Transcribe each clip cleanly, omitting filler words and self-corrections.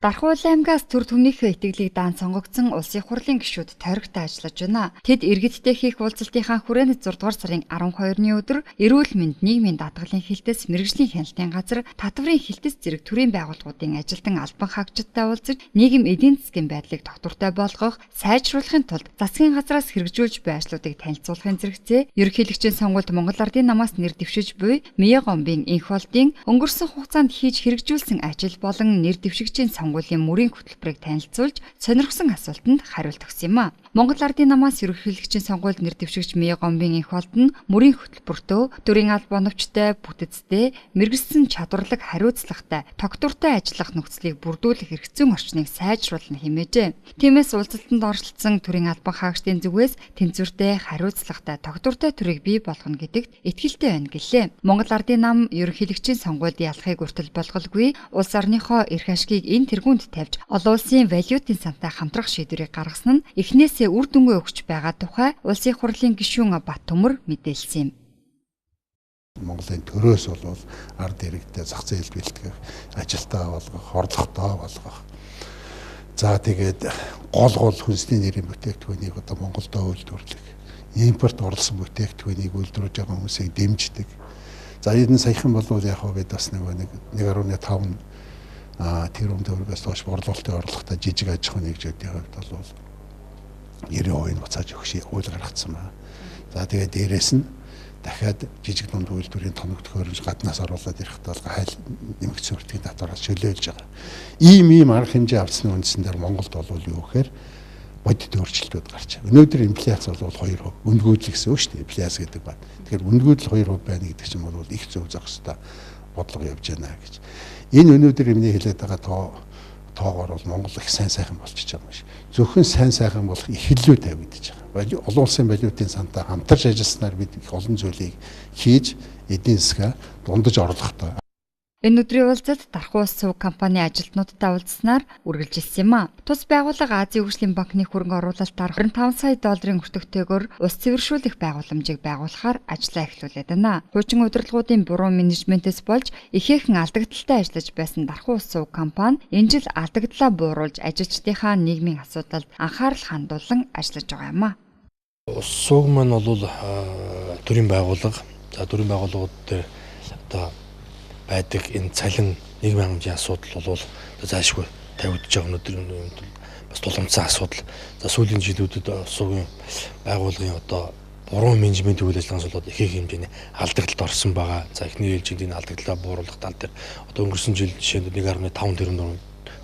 Дархуул аймгаас төр түмнийхээ итгэлийг даан сонгогдсон улсын хурлын гишүүд тойрогтой ажиллаж байна. Тэд иргэдтэй хийх уулзалтынхаа хүрээнд 6 дугаар сарын 12-ны өдөр эрүүл мэнд, нийгмийн даатгалын хилтэс, мэргэжлийн хяналтын газар, татврын хилтэс зэрэг төрийн байгууллагуудын ажилтан албан хаагчдтай уулзаж нийгэм эдийн засгийн байдлыг тогтвортой болгох, сайжруулахын тулд засгийн газраас хэрэгжүүлж буй ажлуудыг танилцуулахын зэрэгцээ ерөнхийлөгчийн сонгуульд Монгол Ардын намаас нэр дэвшиж буй Мие гомбын инх болдын өнгөрсөн хугацаанд хийж хэрэгжүүлсэн ажил болон нэр дэвшигчийн сонгуулийн мөрийн хөтөлбөрийг танилцуулж сонирхсан асуултанд хариулт өгсөн юм а. Монгол Ардын намаас ерөнхийлөгчийн сонгуульд нэр дэвшигч Мие гомбын инх болд нь мөрийн хөтөлбөртөө төрийн албан оновчтой, бүтэцтэй, мэрэгсэн чадварлаг хариуцлагатай, тогтвортой ажиллах нөхцөлийг бүрдүүлэх эрхцэн орчныг сайжруулна хэмээжээ. Тиймээс уулзалтанд оролцсон төрийн албан хаагчдын зүгээс тэнцвэртэй, хариуцлагатай, тогтвортой төрийг бий болгоно гэдэгт итгэлтэй байна гэлээ. Монгол Ардын нам ерөнхийлөгчийн сонгуульд ялахыг хүртэл болголгүй улс орныхоо эрх ашгийг энэ тэргуунд тавьж олон улсын валютын сантай хамтрах шийдвэрийг гаргасан нь эхнээсээ үр дүнгээ өгч байгаа тухай улсын хурлын гишүүн Бат Төмөр мэдээлсэн юм. Монголын төрөөс бол ард иргэдэд зах зээл бэлтгэх, ажилтаа болгох, орлоготой болгох. За тэгээд гол хүнсний нэрийн бүтээгдэхүүнийг одоо Монголдо үйлдвэрлэх, импорт орлсон бүтээгдэхүүнийг үйлдвэрлэж байгаа хүмүүсийг дэмждэг. За энэ саяхан бол яг бид бас 1.5 тэрбум төгрөгөөс хойш борлуулалтын орлоготой жижиг аж ахуйн нэгжүүдийн хувьд бол 90% буцааж өгөх хууль гаргацсан байна. За тэгээд дээрэс нь дахиад жижиг дунд үйлдвэрийн тоног төхөөрөмж гаднаас оруулаад ирэхэд бол хайл нэмэгдсэн үртгийн татвараас чөлөөлж байгаа. Ийм арга хэмжээ авсны үндсэн дээр Монголд бол юу гэхээр бодит өөрчлөлтүүд гарч байгаа. Өнөөдөр инфляц бол 2%. Үндгүүдэл гэсэн үг шүү дээ. Инфляц гэдэг байна. Тэгэхээр үндгүүдэл 2% байна гэдэг чинь бол их зөв зах хэвээр бодлого явж байна гэж. Энэ өнөөдөр юмний хэлээд байгаа тоогоор бол Монгол их сайхан болчихж байгаа юм шиг. Зөвхөн сайхан болох их илүү тавигдаж байгаа. Олон улсын валютын сантай хамтарч ажилласнаар бид их олон зүйлийг хийж эдийн засгаа дундаж орлоготой. Энэ өдрийн уулзалт Дархуул сувг компани ажилтнуудтай уулзснаар үргэлжилсэн юм а. Тус байгууллага Азийн хөгжлийн банкны хөрөнгө оруулалтаар 25 сая долларын өртөгтэйгээр ус цэвэршүүлэх байгууламжийг байгуулахаар ажиллаа эхлүүлээд байна. Хуучин удирдлагуудын буруу менежментээс болж ихээхэн алдагдaltaй ажиллаж байсан Дархуул сувг компани энэ жил алдагдлаа бууруулж ажилчдынхаа нийгмийн асуудалд анхаарал хандуулан ажиллаж байгаа юм а. Ус сувг маань бол төрийн байгууллага. За төрийн байгууллагууд дээр одоо байдаг энэ цалин нийгмийн хангамжийн асуудал бол заашгүй тавигдж байгаа өнөөдөр бас тулгымцсан асуудал. За сүүлийн жилүүдэд сувгийн байгууллагын одоо буруу менежментийн үйл ажиллагааны болоод их хэмжээний алдагдлалд орсон байгаа. За эхний ээлжинд энэ алдагдлаа бууруулах тал дээр одоо өнгөрсөн жил жишээнд 1.5 тэрбум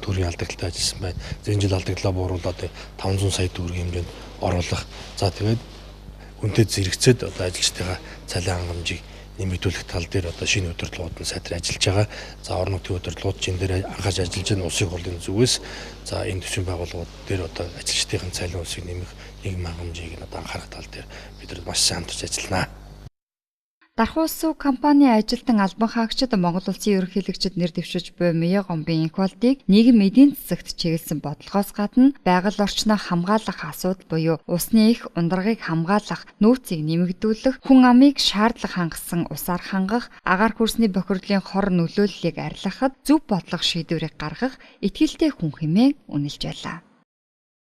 төгрөгийн алдагдлалтай ажилласан байна. Энэ жил алдагдлаа бууруулаад 500 сая төгрөгийн хэмжээнд оруулах. За тэгээд үнэтэй зэрэгцээд одоо ажилчдынхаа цалин хангамжийг нэмэгдүүлэх тал дээр одоо шинэ удирдлагууд нь сайтар ажиллаж байгаа. За орон нутгийн удирдлагууд чинь дээр анхаарч ажиллаж байгаа улсын хурлын зүгээс за энэ төсвийн байгууллагууд дээр одоо ажилчдын цалин усыг нэмэх нийгмийн хангамжийг одоо анхаарах тал дээр бид нар маш сайн хамтарч ажилланаа. Дархуул сувг компани ажилтан албан хаагчид Монгол улсын ерөнхийлөгчөд нэр дэвшиж буй Мие гомбын инх болдыг нийгэм эдийн засагт чиглэсэн бодлогоос гадна байгаль орчноо хамгаалах асуудал буюу усны их ундрагыг хамгаалах, нөөцийг нэмэгдүүлэх, хүн амыг шаардлага хангасан усаар хангах, агаар хөрсний бохирдлын хор нөлөөллийг арилгахад зөв бодлого шийдвэрийг гаргах итгэлтэй хүн хэмээн үнэлж байлаа.